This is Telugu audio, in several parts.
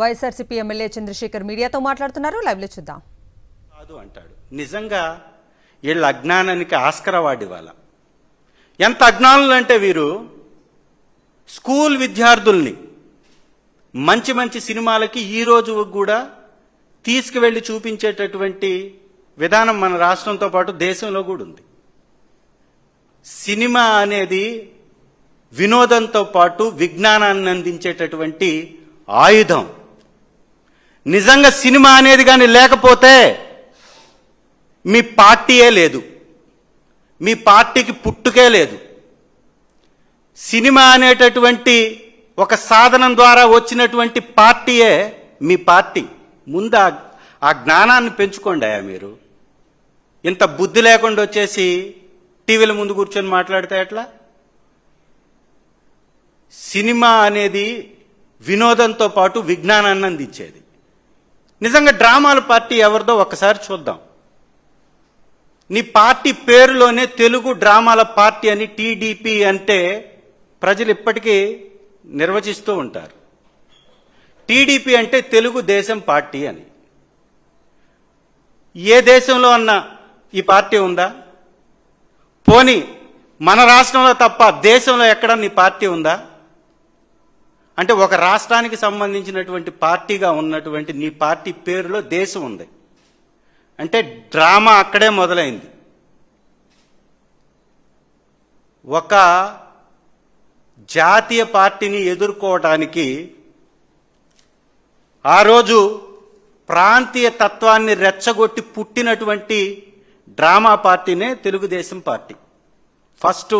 వైఎస్ఆర్సీపీ ఎమ్మెల్యే చంద్రశేఖర్ మీడియాతో మాట్లాడుతున్నారు. లైవ్ లో చూద్దాం. కాదు అంటాడు. నిజంగా వీళ్ళ అజ్ఞానానికి ఆస్కార్ అవార్డు ఇవ్వాల. ఎంత అజ్ఞానులు అంటే వీరు స్కూల్ విద్యార్థుల్ని మంచి మంచి సినిమాలకి ఈ రోజు కూడా తీసుకువెళ్ళి చూపించేటటువంటి విధానం మన రాష్ట్రంతో పాటు దేశంలో కూడా ఉంది. సినిమా అనేది వినోదంతో పాటు విజ్ఞానాన్ని అందించేటటువంటి ఆయుధం. నిజంగా సినిమా అనేది కానీ లేకపోతే మీ పార్టీయే లేదు, మీ పార్టీకి పుట్టుకే లేదు. సినిమా అనేటటువంటి ఒక సాధనం ద్వారా వచ్చినటువంటి పార్టీయే మీ పార్టీ. ముందు ఆ జ్ఞానాన్ని పెంచుకోండి. మీరు ఇంత బుద్ధి లేకుండా వచ్చేసి టీవీల ముందు కూర్చొని మాట్లాడితే ఎట్లా? సినిమా అనేది వినోదంతో పాటు విజ్ఞానాన్ని అందించేది. నిజంగా డ్రామాల పార్టీ ఎవరిదో ఒక్కసారి చూద్దాం. నీ పార్టీ పేరులోనే తెలుగు డ్రామాల పార్టీ అని టీడీపీ అంటే ప్రజలు ఇప్పటికీ నిర్వచిస్తూ ఉంటారు. టీడీపీ అంటే తెలుగు దేశం పార్టీ అని. ఏ దేశంలో అన్నా ఈ పార్టీ ఉందా? పోనీ మన రాష్ట్రంలో తప్ప దేశంలో ఎక్కడ నీ పార్టీ ఉందా? అంటే ఒక రాష్ట్రానికి సంబంధించినటువంటి పార్టీగా ఉన్నటువంటి నీ పార్టీ పేరులో దేశం ఉంది అంటే డ్రామా అక్కడే మొదలైంది. ఒక జాతీయ పార్టీని ఎదుర్కోవడానికి ఆ రోజు ప్రాంతీయ తత్వాన్ని రెచ్చగొట్టి పుట్టినటువంటి డ్రామా పార్టీనే Telugu Desam party. First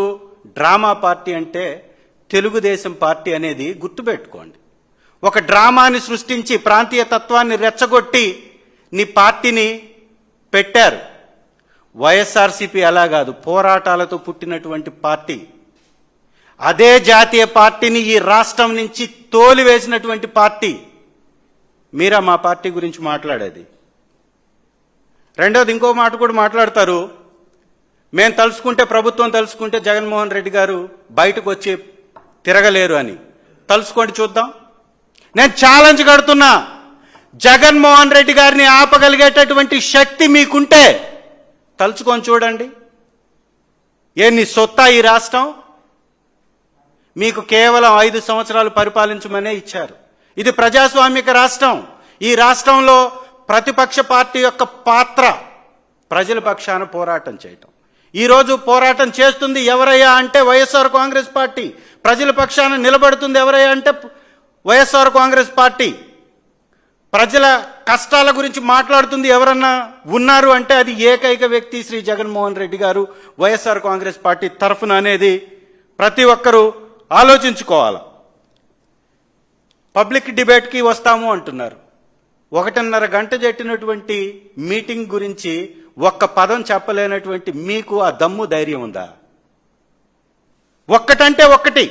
drama party అంటే తెలుగుదేశం పార్టీ అనేది గుర్తుపెట్టుకోండి. ఒక డ్రామాని సృష్టించి ప్రాంతీయ తత్వాన్ని రెచ్చగొట్టి నీ పార్టీని పెట్టారు. వైఎస్ఆర్సీపీ అలా కాదు, పోరాటాలతో పుట్టినటువంటి పార్టీ. అదే జాతీయ పార్టీని ఈ రాష్ట్రం నుంచి తోలివేసినటువంటి పార్టీ. మీరా మా పార్టీ గురించి మాట్లాడేది? రెండోది ఇంకో మాట కూడా మాట్లాడతారు. మేము తలుచుకుంటే, ప్రభుత్వం తలుచుకుంటే జగన్మోహన్ రెడ్డి గారు బయటకు వచ్చి తిరగలేరు అని. తలుచుకోండి చూద్దాం. నేను ఛాలెంజ్ కడుతున్నా, జగన్మోహన్ రెడ్డి గారిని ఆపగలిగేటటువంటి శక్తి మీకుంటే తలుచుకొని చూడండి. నీ సొత్తా ఈ రాష్ట్రం? మీకు కేవలం 5 సంవత్సరాలు పరిపాలించమనే ఇచ్చారు. ఇది ప్రజాస్వామిక రాష్ట్రం. ఈ రాష్ట్రంలో ప్రతిపక్ష పార్టీ యొక్క పాత్ర ప్రజల పక్షాన పోరాటం చేయటం. ఈరోజు పోరాటం చేస్తుంది ఎవరయ్యా అంటే వైఎస్ఆర్ కాంగ్రెస్ పార్టీ. ప్రజల పక్షాన నిలబడుతుంది ఎవరయ్యా అంటే వైఎస్ఆర్ కాంగ్రెస్ పార్టీ. ప్రజల కష్టాల గురించి మాట్లాడుతుంది ఎవరన్నా ఉన్నారు అంటే అది ఏకైక వ్యక్తి శ్రీ జగన్మోహన్ రెడ్డి గారు వైఎస్ఆర్ కాంగ్రెస్ పార్టీ తరఫున అనేది ప్రతి ఒక్కరూ ఆలోచించుకోవాలి. పబ్లిక్ డిబేట్కి వస్తాము అంటున్నారు. 1.5 గంట జరిగినటువంటి మీటింగ్ గురించి ఒక్క పదం చెప్పలేనటువంటి మీకు ఆ దమ్ము ధైర్యం ఉందా? ఒక్కటంటే ఒక్కటి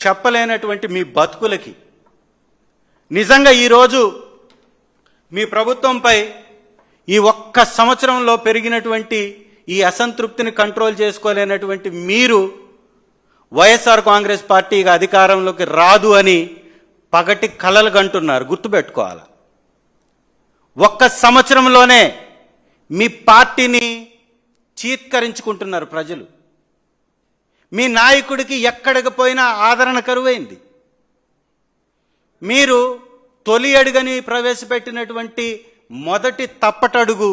చెప్పలేనటువంటి మీ బతుకులకి నిజంగా ఈరోజు మీ ప్రభుత్వంపై ఈ ఒక్క సంవత్సరంలో పెరిగినటువంటి ఈ అసంతృప్తిని కంట్రోల్ చేసుకోలేనటువంటి మీరు వైఎస్ఆర్ కాంగ్రెస్ పార్టీ అధికారంలోకి రాదు అని పగటి కలలు కంటున్నారు. గుర్తుపెట్టుకోవాలి. ఒక్క సంవత్సరంలోనే మీ పార్టీని చీత్కరించుకుంటున్నారు ప్రజలు. మీ నాయకుడికి ఎక్కడికి పోయినా ఆదరణ కరువైంది. మీరు తొలి అడుగని ప్రవేశపెట్టినటువంటి మొదటి తప్పటడుగు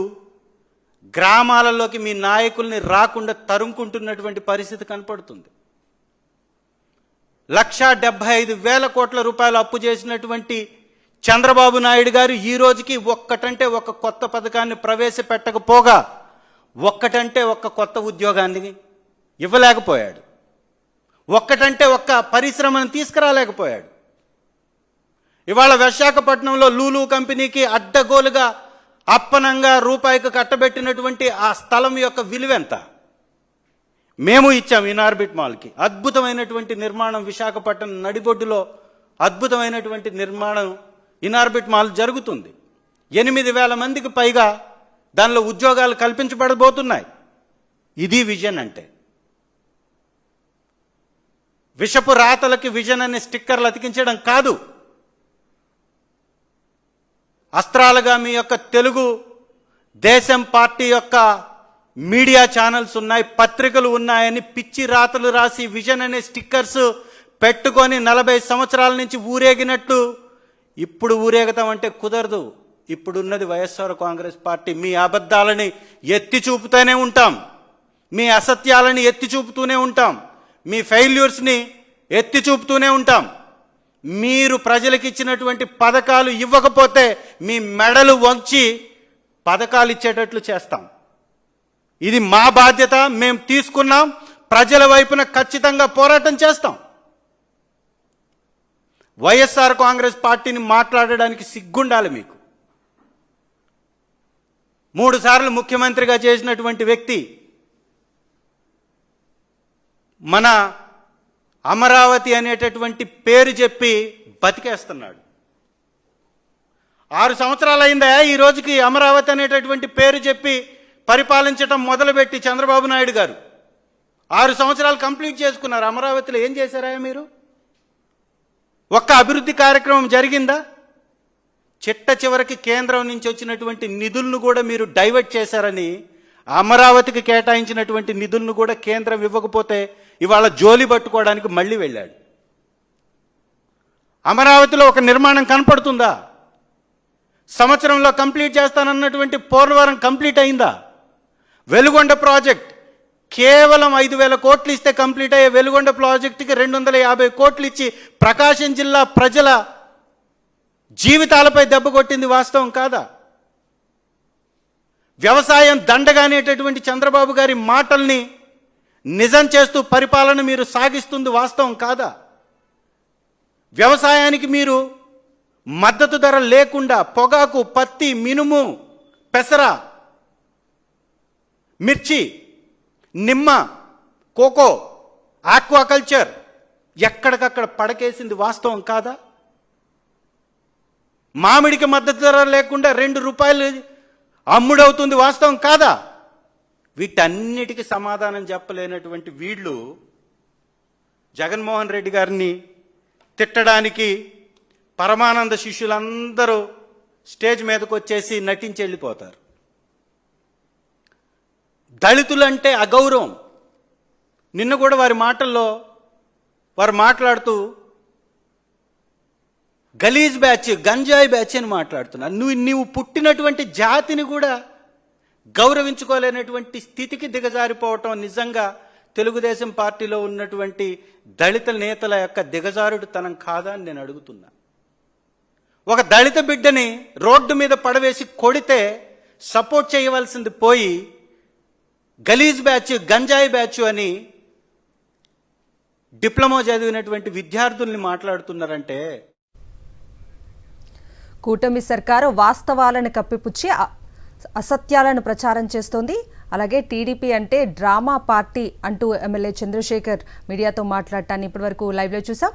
గ్రామాలలోకి మీ నాయకుల్ని రాకుండా తరుముకుంటున్నటువంటి పరిస్థితి కనపడుతుంది. 1,75,000 కోట్ల రూపాయలు అప్పు చేసినటువంటి చంద్రబాబు నాయుడు గారు ఈ రోజుకి ఒక్కటంటే ఒక కొత్త పథకాన్ని ప్రవేశపెట్టకపోగా ఒక్కటంటే ఒక్క కొత్త ఉద్యోగాన్ని ఇవ్వలేకపోయాడు. ఒక్కటంటే ఒక్క పరిశ్రమను తీసుకురాలేకపోయాడు. ఇవాళ విశాఖపట్నంలో లూలు కంపెనీకి అడ్డగోలుగా అప్పనంగా రూపాయికి కట్టబెట్టినటువంటి ఆ స్థలం యొక్క విలువెంత? మేము ఇచ్చాం ఇనార్బిట్ మాల్కి. అద్భుతమైనటువంటి నిర్మాణం విశాఖపట్నం నడిబొడ్డులో అద్భుతమైనటువంటి నిర్మాణం ఇనార్బిట్ మాల్ జరుగుతుంది. 8,000 మందికి పైగా దానిలో ఉద్యోగాలు కల్పించబడబోతున్నాయి. ఇది విజన్ అంటే. విషపు రాతలకి విజన్ అనే స్టిక్కర్లు అతికించడం కాదు. అస్త్రాలుగా మీ యొక్క తెలుగు దేశం పార్టీ యొక్క మీడియా ఛానల్స్ ఉన్నాయి, పత్రికలు ఉన్నాయని పిచ్చి రాతలు రాసి విజన్ అనే స్టిక్కర్స్ పెట్టుకొని 40 సంవత్సరాల నుంచి ఊరేగినట్టు ఇప్పుడు ఊరేగుతామంటే కుదరదు. ఇప్పుడున్నది వైఎస్ఆర్ కాంగ్రెస్ పార్టీ. మీ అబద్ధాలని ఎత్తి చూపుతూనే ఉంటాం, మీ అసత్యాలని ఎత్తి చూపుతూనే ఉంటాం, మీ ఫెయిల్యూర్స్ని ఎత్తి చూపుతూనే ఉంటాం. మీరు ప్రజలకు ఇచ్చినటువంటి పథకాలు ఇవ్వకపోతే మీ మెడలు వంచి పథకాలు ఇచ్చేటట్లు చేస్తాం. ఇది మా బాధ్యత, మేము తీసుకున్నాం. ప్రజల వైపున ఖచ్చితంగా పోరాటం చేస్తాం. వైఎస్ఆర్ కాంగ్రెస్ పార్టీని మాట్లాడడానికి సిగ్గుండాలి మీకు. 3 సార్లు ముఖ్యమంత్రిగా చేసినటువంటి వ్యక్తి మన అమరావతి అనేటటువంటి పేరు చెప్పి బతికేస్తున్నాడు. 6 సంవత్సరాలు అయిందా ఈ రోజుకి అమరావతి అనేటటువంటి పేరు చెప్పి పరిపాలించడం మొదలుపెట్టి చంద్రబాబు నాయుడు గారు 6 సంవత్సరాలు కంప్లీట్ చేసుకున్నారు. అమరావతిలో ఏం చేశారా మీరు? ఒక్క అభివృద్ధి కార్యక్రమం జరిగిందా? చిట్ట చివరికి కేంద్రం నుంచి వచ్చినటువంటి నిధులను కూడా మీరు డైవర్ట్ చేశారని, అమరావతికి కేటాయించినటువంటి నిధులను కూడా కేంద్రం ఇవ్వకపోతే ఇవాళ జోలి పట్టుకోవడానికి మళ్ళీ వెళ్ళాడు. అమరావతిలో ఒక నిర్మాణం కనపడుతుందా? సంవత్సరంలో కంప్లీట్ చేస్తానన్నటువంటి పోలవరం కంప్లీట్ అయిందా? వెలుగొండ ప్రాజెక్ట్ కేవలం 5,000 కోట్లు ఇస్తే కంప్లీట్ అయ్యే వెలుగొండ ప్రాజెక్టుకి 250 కోట్లు ఇచ్చి ప్రకాశం జిల్లా ప్రజల జీవితాలపై దెబ్బ కొట్టింది వాస్తవం కాదా? వ్యవసాయం దండగానేటటువంటి చంద్రబాబు గారి మాటల్ని నిజం చేస్తూ పరిపాలన మీరు సాగిస్తుంది వాస్తవం కాదా? వ్యవసాయానికి మీరు మద్దతు ధర లేకుండా పొగాకు, పత్తి, మినుము, పెసర, మిర్చి, నిమ్మ, కోకో, ఆక్వాకల్చర్ ఎక్కడికక్కడ పడకేసింది వాస్తవం కాదా? మామిడికి మద్దతు ధర లేకుండా 2 రూపాయలు అమ్ముడవుతుంది వాస్తవం కాదా? వీటన్నిటికీ సమాధానం చెప్పలేనటువంటి వీళ్ళు జగన్మోహన్ రెడ్డి గారిని తిట్టడానికి పరమానంద శిష్యులందరూ స్టేజ్ మీదకి వచ్చేసి నటించి వెళ్ళిపోతారు. దళితులంటే అగౌరవం. నిన్న కూడా వారి మాటల్లో వారు మాట్లాడుతూ గలీజ్ బ్యాచ్, గంజాయి బ్యాచ్ అని మాట్లాడుతున్నారు. నువ్వు పుట్టినటువంటి జాతిని కూడా గౌరవించుకోలేనటువంటి స్థితికి దిగజారిపోవటం నిజంగా తెలుగుదేశం పార్టీలో ఉన్నటువంటి దళిత నేతల యొక్క దిగజారుడుతనం కాదా అని నేను అడుగుతున్నా. ఒక దళిత బిడ్డని రోడ్డు మీద పడవేసి కొడితే సపోర్ట్ చేయవలసింది పోయి గలీజ్ బ్యాచ్, గంజాయి బ్యాచ్ అని డిప్లొమా చదివినటువంటి విద్యార్థుల్ని మాట్లాడుతున్నారంటే కూటమి సర్కారు వాస్తవాలను కప్పిపుచ్చి అసత్యాలను ప్రచారం చేస్తోంది. అలాగే టీడీపీ అంటే డ్రామా పార్టీ అంటూ ఎమ్మెల్యే చంద్రశేఖర్ మీడియాతో మాట్లాడటాన్ని ఇప్పటివరకు లైవ్లో చూసాం.